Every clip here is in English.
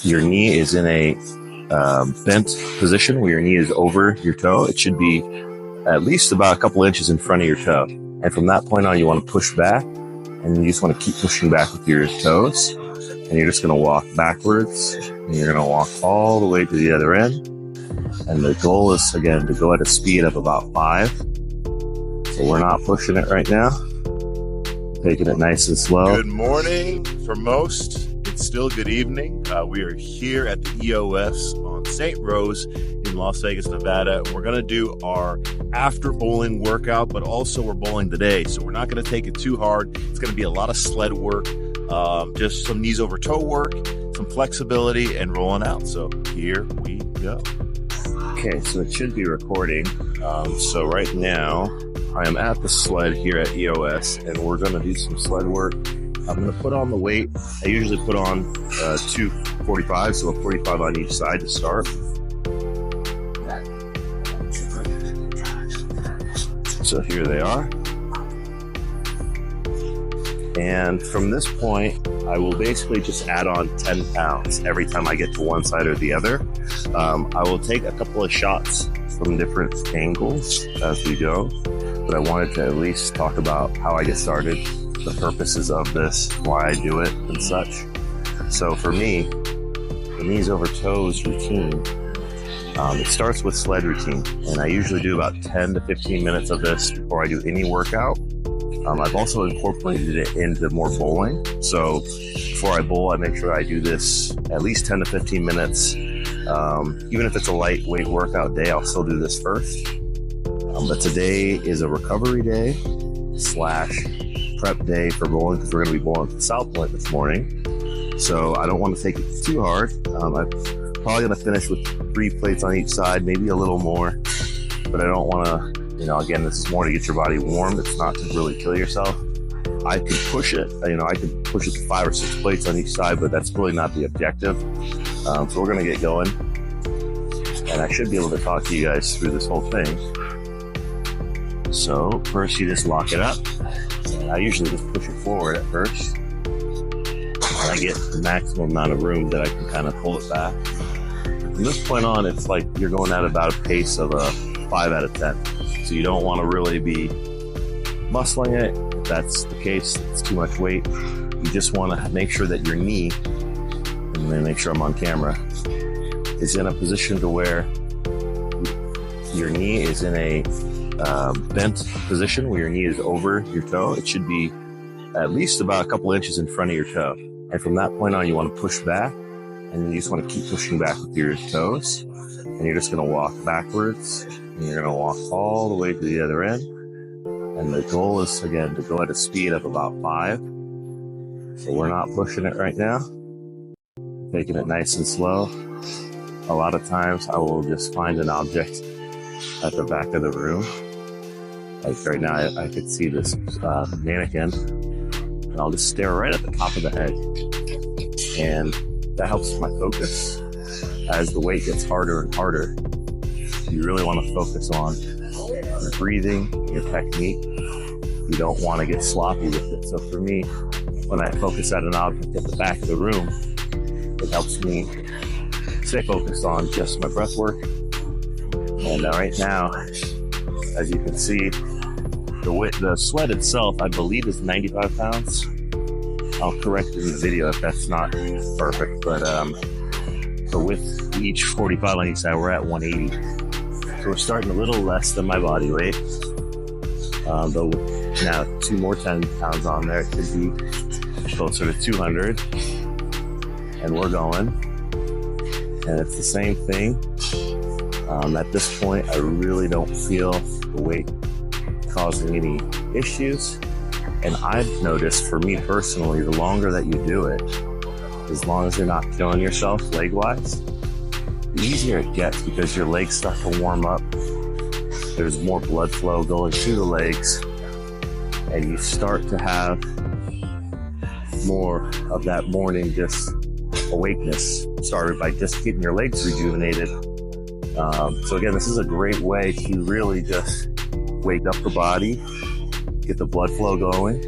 Your knee is in a bent position where your knee is over your toe. It should be at least about a couple inches in front of your toe. And from that point on, you want to push back, and you just want to keep pushing back with your toes. And you're just going to walk backwards, and you're going to walk all the way to the other end. And the goal is, again, to go at a speed of about 5. So we're not pushing it right now. Taking it nice and slow. Good morning for most. It's still good evening. We are here at the EOS on St. Rose in Las Vegas, Nevada. We're going to do our after bowling workout, but also we're bowling today. So we're not going to take it too hard. It's going to be a lot of sled work, just some knees over toe work, some flexibility, and rolling out. So here we go. Okay, so it should be recording. So right now, I am at the sled here at EOS, and we're going to do some sled work. I'm going to put on the weight. I usually put on 245, so a 45 on each side to start. So here they are. And from this point, I will basically just add on 10 pounds every time I get to one side or the other. I will take a couple of shots from different angles as we go, but I wanted to at least talk about how I get started, the purposes of this, why I do it, and such. So for me, the knees over toes routine, it starts with sled routine, and I usually do about 10 to 15 minutes of this before I do any workout. I've also incorporated it into more bowling. So before I bowl, I make sure I do this at least 10 to 15 minutes. Even if it's a lightweight workout day, I'll still do this first. But today is a recovery day / prep day for bowling, because we're going to be bowling at South Point this morning. So I don't want to take it too hard. I'm probably going to finish with 3 plates on each side, maybe a little more, but I don't want to, again, this is more to get your body warm. It's not to really kill yourself. I could push it, I could push it to 5 or 6 plates on each side, but that's really not the objective. So we're going to get going, and I should be able to talk to you guys through this whole thing. So first you just lock it up. I usually just push it forward at first, and I get the maximum amount of room that I can kind of pull it back. From this point on, it's like you're going at about a pace of a 5 out of 10. So you don't want to really be muscling it. If that's the case, it's too much weight. You just want to make sure that your knee, and then make sure I'm on camera, is in a position to where your knee is in a bent position where your knee is over your toe. It should be at least about a couple inches in front of your toe. And from that point on, you want to push back, and you just want to keep pushing back with your toes. And you're just going to walk backwards, and you're going to walk all the way to the other end. And the goal is, again, to go at a speed of about 5. So we're not pushing it right now. Taking it nice and slow. A lot of times I will just find an object at the back of the room. Like right now, I could see this mannequin, and I'll just stare right at the top of the head. And that helps my focus. As the weight gets harder and harder, you really want to focus on your breathing, your technique. You don't want to get sloppy with it. So for me, when I focus at an object at the back of the room, it helps me stay focused on just my breath work. And right now, as you can see, the sled itself, I believe, is 95 pounds. I'll correct it in the video if that's not perfect, but so with each 45 on each side, we're at 180. So we're starting a little less than my body weight. Though now 2 more 10 pounds on there, it should be closer to 200. And we're going. And it's the same thing. At this point, I really don't feel the weight causing any issues. And I've noticed, for me personally, the longer that you do it, as long as you're not killing yourself leg-wise, the easier it gets, because your legs start to warm up. There's more blood flow going to the legs, and you start to have more of that morning just awakeness started by just getting your legs rejuvenated. So again, this is a great way to really just wake up the body, get the blood flow going.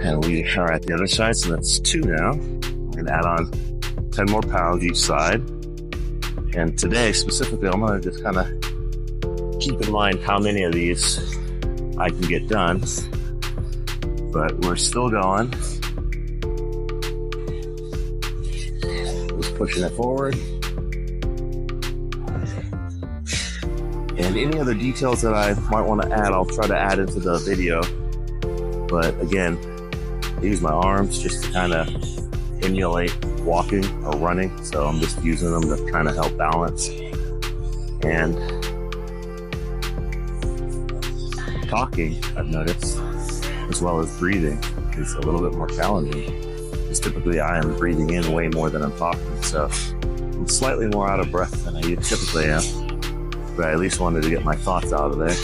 And we are at the other side, so that's 2 now. We're gonna add on 10 more pounds each side. And today specifically, I'm gonna just kind of keep in mind how many of these I can get done. But we're still going. Just pushing it forward. And any other details that I might want to add, I'll try to add into the video. But again, I use my arms just to kind of emulate walking or running. So I'm just using them to kind of help balance. And talking, I've noticed, as well as breathing, is a little bit more challenging. Because typically I am breathing in way more than I'm talking. So I'm slightly more out of breath than I typically am. But I at least wanted to get my thoughts out of there.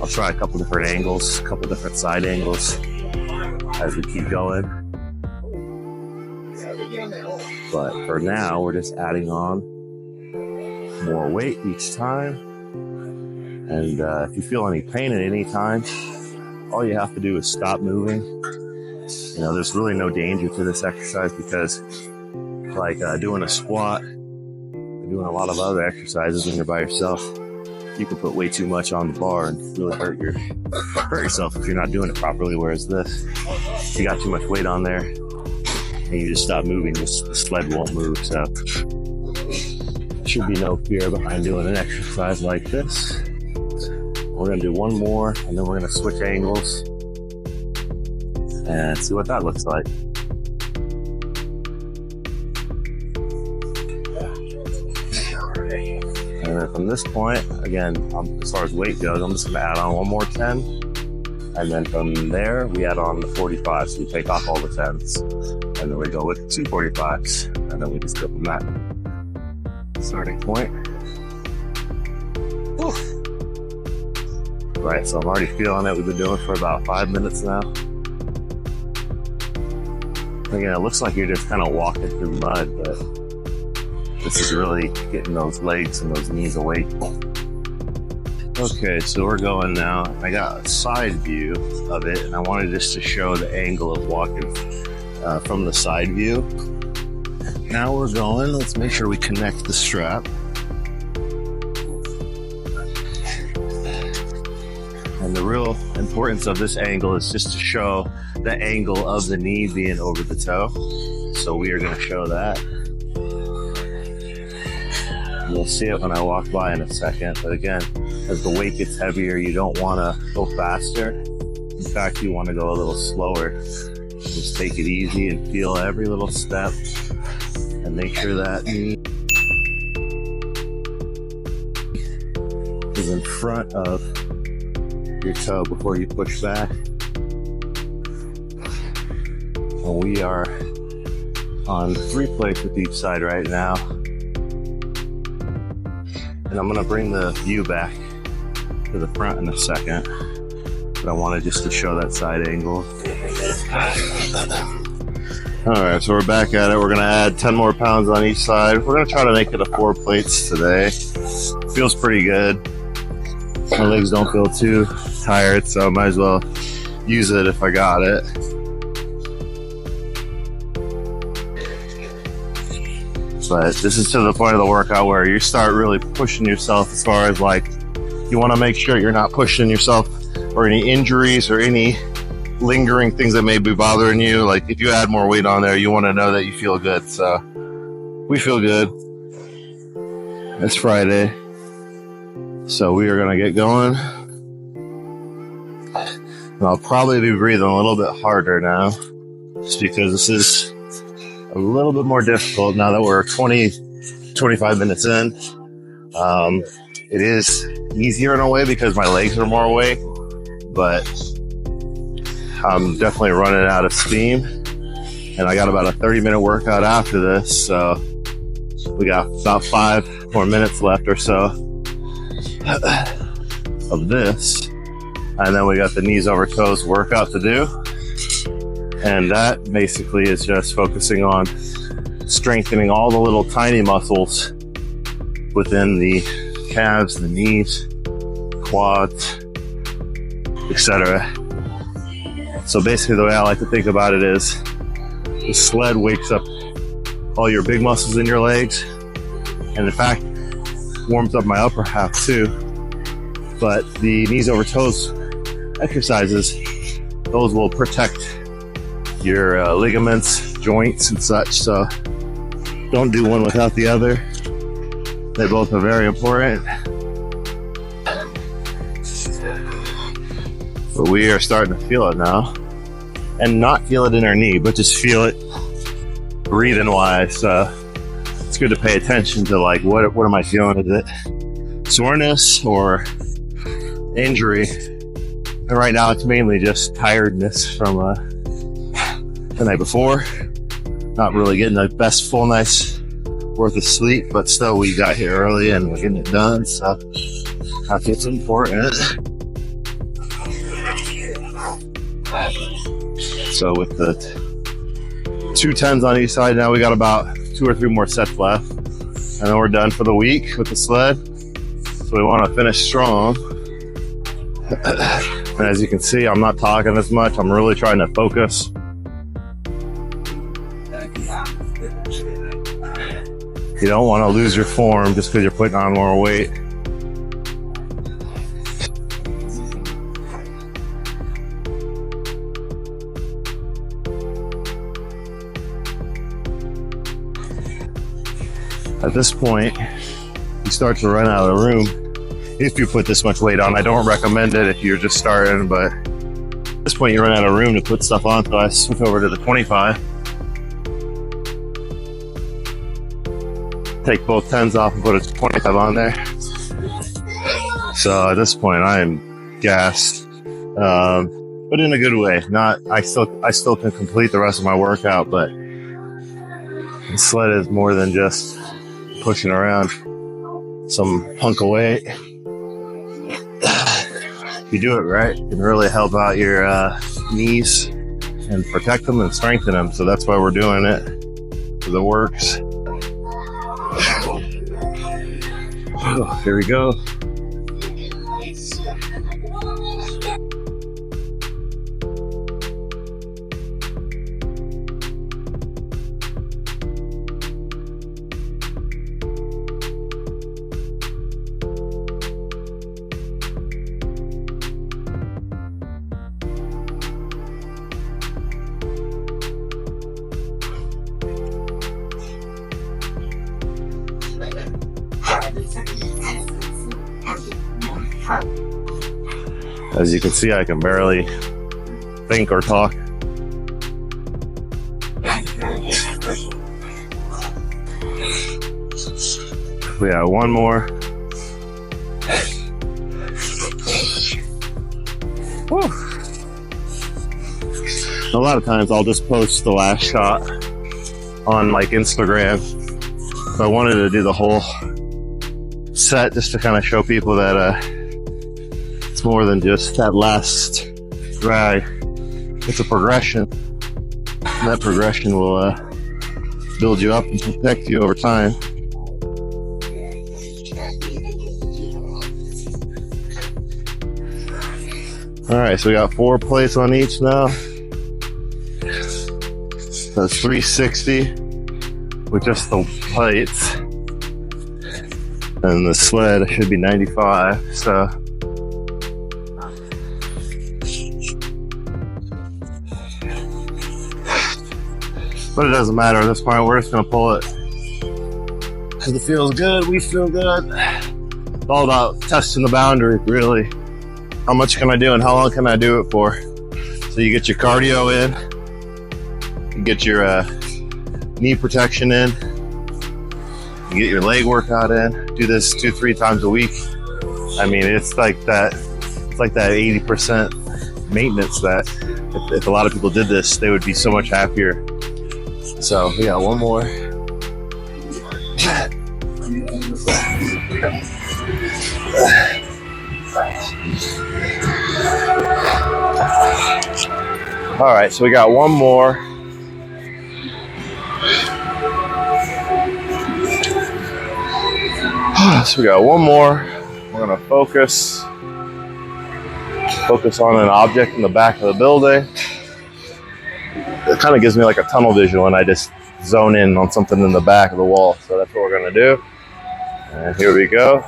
I'll try a couple different angles, a couple different side angles as we keep going. But for now, we're just adding on more weight each time. And if you feel any pain at any time, all you have to do is stop moving. You know, there's really no danger to this exercise because like doing a squat, doing a lot of other exercises when you're by yourself, you can put way too much on the bar and really hurt yourself if you're not doing it properly. Whereas this, if you got too much weight on there and you just stop moving, the sled won't move. So there should be no fear behind doing an exercise like this. We're gonna do one more and then we're gonna switch angles and see what that looks like. And then from this point, again, as far as weight goes, I'm just going to add on one more 10. And then from there, we add on the 45. So we take off all the 10s. And then we go with 2 45s. And then we just go from that starting point. Oof. Right, so I'm already feeling it. We've been doing it for about 5 minutes now. Again, it looks like you're just kind of walking through mud, but this is really getting those legs and those knees awake. Okay, so we're going now. I got a side view of it, and I wanted just to show the angle of walking from the side view. Now we're going. Let's make sure we connect the strap. And the real importance of this angle is just to show the angle of the knee being over the toe. So we are going to show that. You'll see it when I walk by in a second. But again, as the weight gets heavier, you don't want to go faster. In fact, you want to go a little slower. Just take it easy and feel every little step and make sure that knee is in front of your toe before you push back. And we are on 3 plates with each side right now. And I'm gonna bring the view back to the front in a second, but I wanted just to show that side angle. All right, so we're back at it. We're gonna add 10 more pounds on each side. We're gonna try to make it a 4 plates today. Feels pretty good. My legs don't feel too tired, so I might as well use it if I got it. But this is to the point of the workout where you start really pushing yourself as far as like, you want to make sure you're not pushing yourself or any injuries or any lingering things that may be bothering you. Like if you add more weight on there, you want to know that you feel good. So we feel good. It's Friday. So we are going to get going. And I'll probably be breathing a little bit harder now, just because this is a little bit more difficult now that we're 25 minutes in. It is easier in a way because my legs are more awake, but I'm definitely running out of steam. And I got about a 30-minute workout after this, so we got about 5 more minutes left or so of this. And then we got the knees over toes workout to do. And that basically is just focusing on strengthening all the little tiny muscles within the calves, the knees, quads, etc. So basically the way I like to think about it is the sled wakes up all your big muscles in your legs, and in fact warms up my upper half too. But the knees over toes exercises, those will protect your ligaments, joints, and such. So don't do one without the other. They both are very important. But we are starting to feel it now, and not feel it in our knee, but just feel it breathing wise. It's good to pay attention to like what am I feeling? Is it soreness or injury? And right now it's mainly just tiredness from the night before. Not really getting the best full night's worth of sleep, but still we got here early and we're getting it done, so I think it's important. So with the 2 10s on each side, now we got about 2 or 3 more sets left, and then we're done for the week with the sled. So we want to finish strong. And as you can see, I'm not talking as much. I'm really trying to focus. You don't want to lose your form just because you're putting on more weight. At this point, you start to run out of the room if you put this much weight on. I don't recommend it if you're just starting, but at this point you run out of room to put stuff on, so I switch over to the 25. Take both 10s off and put a 25 on there. So at this point I am gassed, but in a good way. I still can complete the rest of my workout, but the sled is more than just pushing around some hunk of weight. If you do it right, it can really help out your knees and protect them and strengthen them. So that's why we're doing it, because it works. Oh, here we go. As you can see, I can barely think or talk. We got one more. Whew. A lot of times I'll just post the last shot on like Instagram. So I wanted to do the whole set just to kind of show people that it's more than just that last drag. It's a progression, and that progression will build you up and protect you over time. Alright, so we got 4 plates on each now. That's 360 with just the plates. And the sled should be 95, so. But it doesn't matter at this point, we're just gonna pull it. Because it feels good, we feel good. It's all about testing the boundary, really. How much can I do and how long can I do it for? So you get your cardio in, you get your knee protection in, you get your leg workout in. Do this 2-3 times a week. I mean, it's like that 80% maintenance that if a lot of people did this, they would be so much happier. So we got one more. All right, so we got one more. So we got one more. We're gonna focus on an object in the back of the building. It kind of gives me like a tunnel vision when I just zone in on something in the back of the wall. So that's what we're gonna do. And here we go.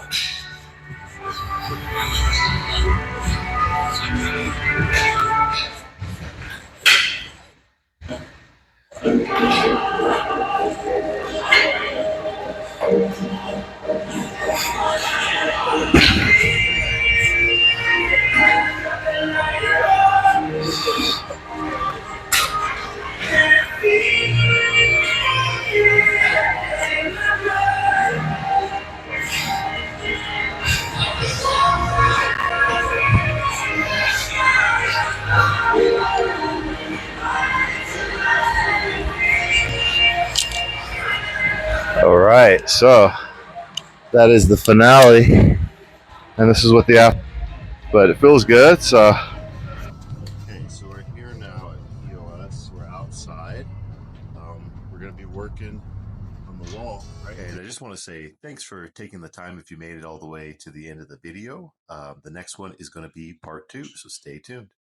All right, so that is the finale, and this is what the after. But it feels good. So Okay, so we're here now at EOS. We're outside. We're going to be working on the wall, right? And I just want to say thanks for taking the time if you made it all the way to the end of the video. The next one is going to be part 2, so stay tuned.